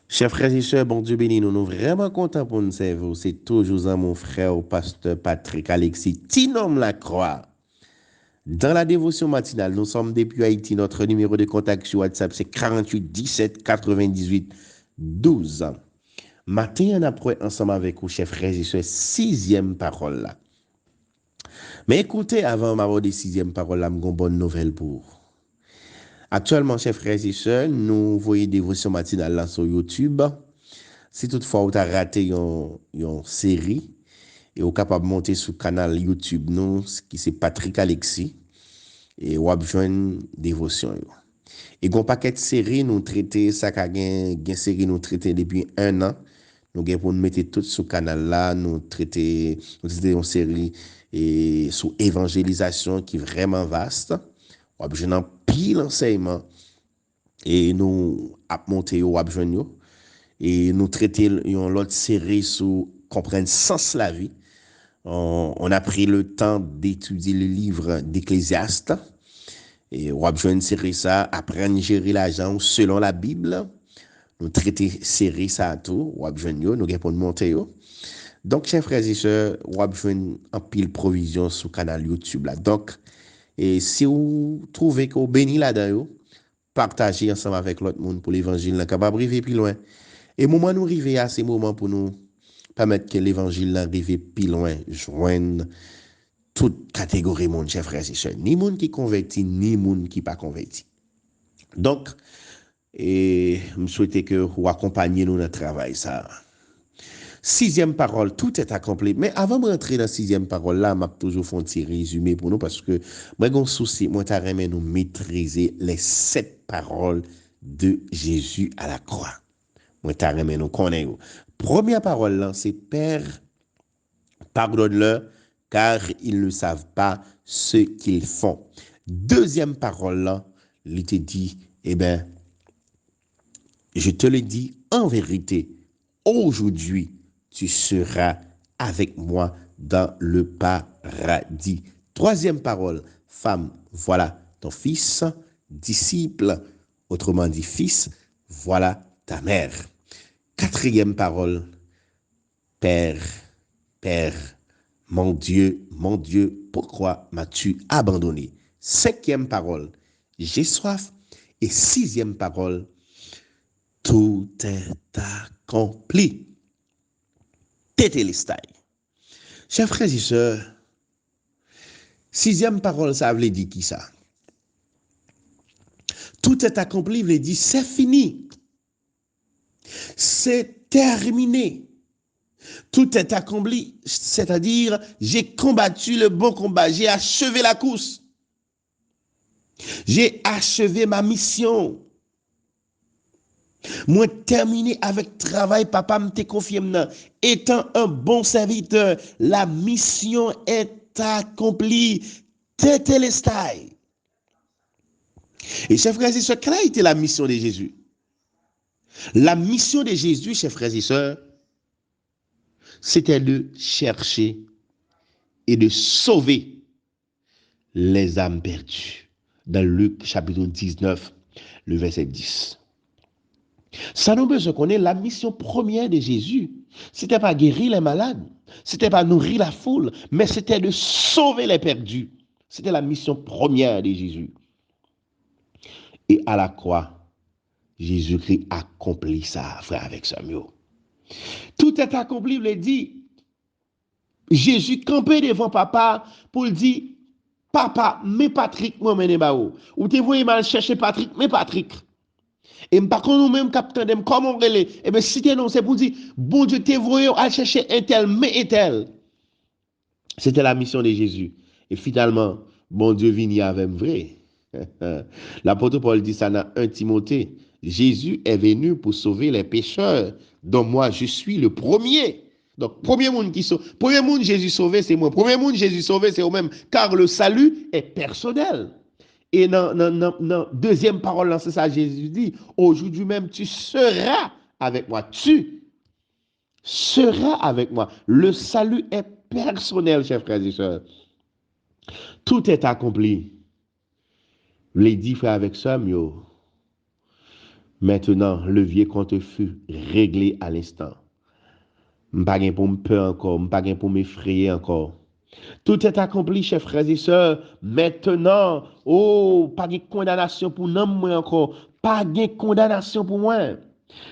Chers frères et sœurs, bon Dieu béni, nous sommes vraiment contents pour nous servir. C'est toujours un mon frère, pasteur Patrick Alexis, Tinom Lacroix. Dans la dévotion matinale, nous sommes depuis Haïti. Notre numéro de contact sur WhatsApp, c'est 48 17 98 12. Matin, on apprend ensemble avec vous, chers frères et sœurs, sixième parole là. Mais écoutez, avant ma des sixième parole là, j'ai une bonne nouvelle pour vous. Actuellement, chers frères et sœurs, nous voyons dévotion matinale là sur YouTube. Si toutefois vous avez raté une série et vous êtes capable de monter sur le canal YouTube nous qui c'est Patrick Alexis et vous avez une dévotion. Et un paquet de séries nous traiter ça qu'a une série nous traiter depuis un an. Nous avons pour nous mettre tout sur le canal là, nous traiter une série et sur évangélisation qui est vraiment vaste. Vous avez un pile enseignement et nous avons monté au avez et nous traiter une autre série sur comprendre sens la vie. On a pris le temps d'étudier le livre d'Ecclésiaste et on a besoin de série ça apprendre à gérer l'argent selon la Bible. Nous traiter série ça à tout, on a besoin de nous pour monter yo. Donc chers frères et sœurs, on a besoin en pile provision sur le canal YouTube là. Donc et si vous trouvez que vous béni là-dedans, partagez ensemble avec l'autre monde pour l'évangile capable arriver plus loin. Et moment nous arriver à ces moments pour nous permettre que l'évangile arrive plus loin, joindre toute catégorie monde, chers frères et sœurs, ni monde qui converti, ni monde qui pas converti. Donc, et je souhaite que vous accompagniez nous dans le travail ça. Sixième parole, tout est accompli. Mais avant de rentrer dans la sixième parole, là, je toujours fait un petit résumé pour nous parce que moi, j'ai un souci, moi, j'aimerais nous maîtriser les sept paroles de Jésus à la croix. Moi, j'aimerais nous connaître. Première parole, là, c'est Père, pardonne-leur, car ils ne savent pas ce qu'ils font. Deuxième parole, là, il te dit, eh bien, je te le dis en vérité, aujourd'hui, tu seras avec moi dans le paradis. Troisième parole, femme, voilà ton fils, disciple, autrement dit fils, voilà ta mère. Quatrième parole, Père, Père, mon Dieu, pourquoi m'as-tu abandonné? Cinquième parole, j'ai soif. Et sixième parole, tout est accompli. Tétélestai. Chers frères et sœurs, sixième parole, ça veut dire qui ça? Tout est accompli, veut dire c'est fini. C'est terminé. Tout est accompli, c'est-à-dire j'ai combattu le bon combat, j'ai achevé la course. J'ai achevé ma mission. Moi, terminé avec travail, papa me confié maintenant. Étant un bon serviteur, la mission est accomplie. Tétélestai. Et chers frères et sœurs, quelle a été la mission de Jésus? La mission de Jésus, chers frères et sœurs, c'était de chercher et de sauver les âmes perdues. Dans Luc chapitre 19, le verset 10. Ça nous besoin qu'on ait la mission première de Jésus. C'était pas guérir les malades, c'était pas nourrir la foule, mais c'était de sauver les perdus. C'était la mission première de Jésus. Et à la croix, Jésus-Christ accomplit ça, frère, avec Samuel. Tout est accompli, il dit. Jésus campé devant papa pour lui dire, papa, mais Patrick, moi, mène bao. Ou te voyez mal chercher Patrick, mais Patrick. Et par contre, nous-mêmes, capitaine, comment on relève? Eh bien, si non, c'est pour dire, bon Dieu, te voyez à chercher un tel, mais un tel. C'était la mission de Jésus. Et finalement, bon Dieu vient avec vrai. L'apôtre Paul dit ça dans 1 Timothée. Jésus est venu pour sauver les pécheurs, dont moi je suis le premier. Donc, premier monde qui sauve, premier monde Jésus sauvé, c'est moi. Premier monde Jésus sauvé, c'est moi-même. Car le salut est personnel. Et dans deuxième parole, c'est ça, Jésus dit, aujourd'hui même, tu seras avec moi. Tu seras avec moi. Le salut est personnel, chers frères et sœurs. Tout est accompli. Les dit frère avec Samuel. Maintenant, le vieux compte fut réglé à l'instant. Pas pour me peur encore, pas pour m'effrayer encore. Tout est accompli, chers frères et sœurs. Maintenant, oh, pas de condamnation pour nous moi encore. Pas de condamnation pour moi.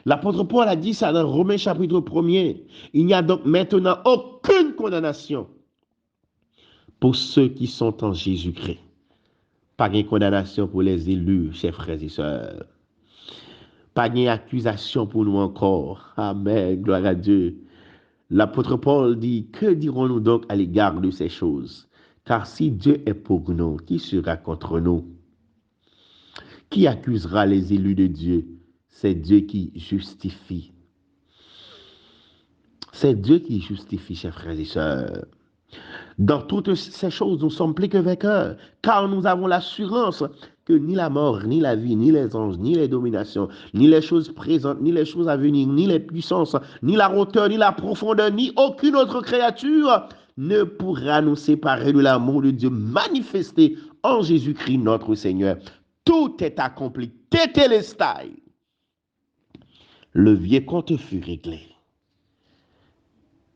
L'apôtre Paul a dit ça dans Romains chapitre 1er. Il n'y a donc maintenant aucune condamnation pour ceux qui sont en Jésus-Christ. Pas de condamnation pour les élus, chers frères et sœurs. Pas d'accusation pour nous encore. Amen. Gloire à Dieu. L'apôtre Paul dit, que dirons-nous donc à l'égard de ces choses? Car si Dieu est pour nous, qui sera contre nous? Qui accusera les élus de Dieu? C'est Dieu qui justifie. C'est Dieu qui justifie, chers frères et sœurs. Dans toutes ces choses, nous sommes plus que vainqueurs, car nous avons l'assurance que ni la mort, ni la vie, ni les anges, ni les dominations, ni les choses présentes, ni les choses à venir, ni les puissances, ni la hauteur, ni la profondeur, ni aucune autre créature ne pourra nous séparer de l'amour de Dieu manifesté en Jésus-Christ notre Seigneur. Tout est accompli. Tétélestai. Le vieux compte fut réglé.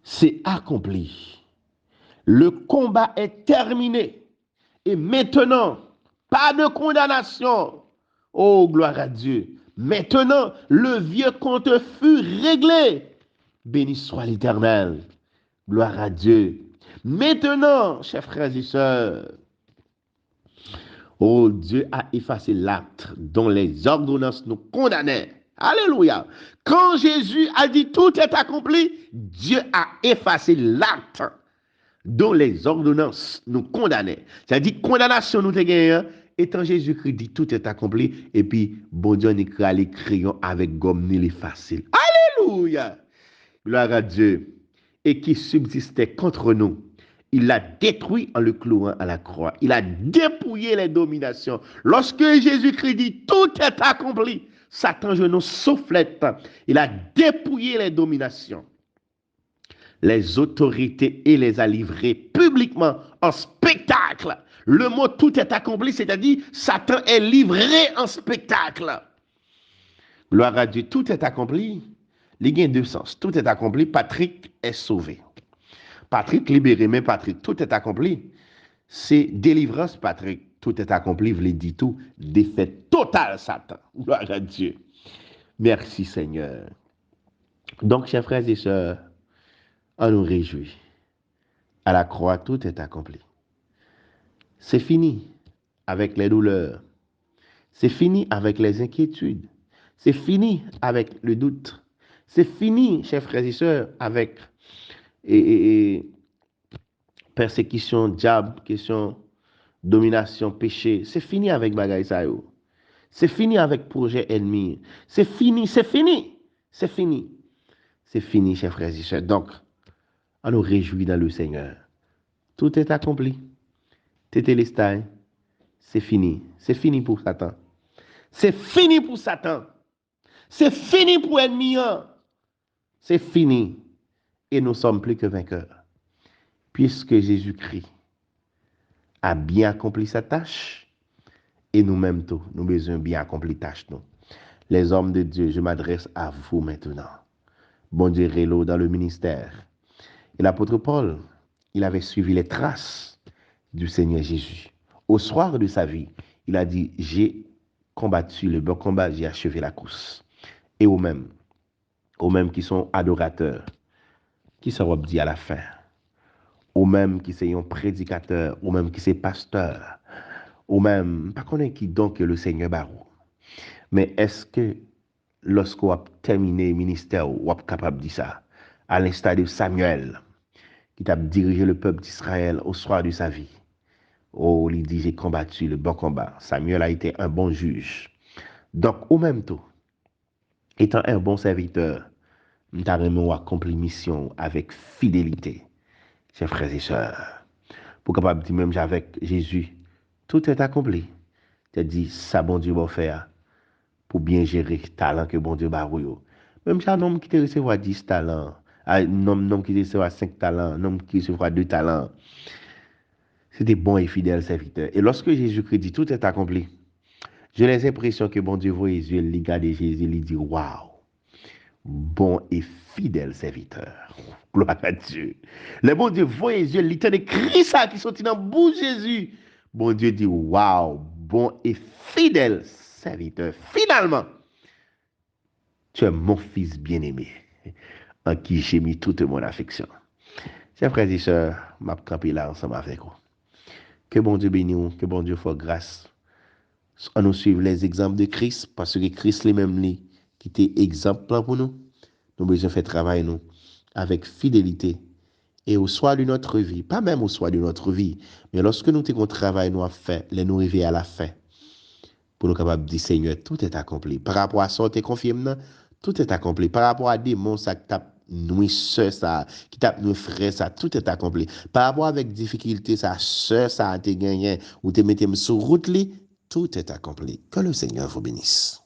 C'est accompli. Le combat est terminé. Et maintenant, pas de condamnation. Oh, gloire à Dieu. Maintenant, le vieux compte fut réglé. Béni soit l'Éternel. Gloire à Dieu. Maintenant, chers frères et sœurs, oh, Dieu a effacé l'acte dont les ordonnances nous condamnaient. Alléluia. Quand Jésus a dit tout est accompli, Dieu a effacé l'acte dont les ordonnances nous condamnaient. C'est-à-dire, condamnation nous te gagnons, étant Jésus-Christ dit tout est accompli, et puis, bon Dieu, on écrit les crayons avec gomme, ni les faciles. Alléluia! Gloire à Dieu. Et qui subsistait contre nous. Il l'a détruit en le clouant à la croix. Il a dépouillé les dominations. Lorsque Jésus-Christ dit tout est accompli, Satan, je nous soufflette. Il a dépouillé les dominations, les autorités et les a livrées publiquement en spectacle. Le mot tout est accompli, c'est-à-dire Satan est livré en spectacle. Gloire à Dieu, tout est accompli. Il y a deux sens. Tout est accompli, Patrick est sauvé. Patrick libéré, mais Patrick, tout est accompli. C'est délivrance, Patrick. Tout est accompli, vous l'avez dit tout. Défaite totale, Satan. Gloire à Dieu. Merci, Seigneur. Donc, chers frères et sœurs, on nous réjouit. À la croix, tout est accompli. C'est fini avec les douleurs. C'est fini avec les inquiétudes. C'est fini avec le doute. C'est fini, chers frères et sœurs, avec persécution, diable, question, domination, péché. C'est fini avec bagaille ça. C'est fini avec projet ennemi. C'est fini, c'est fini. C'est fini. C'est fini, chers frères et sœurs. Donc, on nous réjouit dans le Seigneur. Tout est accompli. Tétélestai, c'est fini. C'est fini pour Satan. C'est fini pour Satan. C'est fini pour l'ennemi. C'est fini. Et nous sommes plus que vainqueurs. Puisque Jésus-Christ a bien accompli sa tâche, et nous-mêmes tout, nous besoin bien accomplir tâche nous. Les hommes de Dieu, je m'adresse à vous maintenant. Bon Dieu, Rélo dans le ministère. Et l'apôtre Paul, il avait suivi les traces du Seigneur Jésus. Au soir de sa vie, il a dit, j'ai combattu le bon combat, j'ai achevé la course. Et aux mêmes qui sont adorateurs, qui seront dit à la fin, aux mêmes qui sont prédicateurs, aux mêmes qui sont pasteurs, aux mêmes, pas qu'on est qui donc le Seigneur Barou. Mais est-ce que lorsqu'on a terminé le ministère, on est capable de dire ça, à l'instar de Samuel, qui a dirigé le peuple d'Israël au soir de sa vie? Oh, il dit, j'ai combattu le bon combat. Samuel a été un bon juge. Donc, au même temps, étant un bon serviteur, nous avons accompli mission avec fidélité, chers frères et sœurs. Pour capable de dire même avec Jésus, tout est accompli. Tu as dit, ça bon Dieu va faire pour bien gérer le talent que bon Dieu va avoir. Même si un homme qui te recevoir 10 talents, un homme qui te recevoir 5 talents, un homme qui recevoir 2 talents, c'est des bons et fidèles serviteurs. Et lorsque Jésus-Christ dit, tout est accompli, J'ai l'impression que bon Dieu voit Jésus, il regarde Jésus, il dit waouh, bon et fidèle serviteur. Gloire à Dieu. Le bon Dieu voit Jésus, il entend des cris ça qui sortent dans la bouche de Jésus. Bon Dieu dit waouh, bon et fidèle serviteur. Finalement, tu es mon fils bien-aimé, en qui j'ai mis toute mon affection. Chers frères et sœurs, m'a campé là ensemble avec vous. Que bon Dieu bénisse, que bon Dieu fasse grâce. On nous suivre les exemples de Christ, parce que Christ lui-même, qui était exemple pour nous, nous besoin faire travail nous avec fidélité et au soir de notre vie, pas même au soir de notre vie, mais lorsque nous avons travail nous à faire, les nous arriver à la fin, pour nous capables de dire Seigneur, tout est accompli. Par rapport à ça, tu confirmes, tout est accompli. Par rapport à des démons, ça tape nous soeur ça, qui tape nous frères ça, tout est accompli. Par rapport avec difficulté, ça soeur ça a été gagné ou te mettez sur route li, tout est accompli. Que le Seigneur vous bénisse.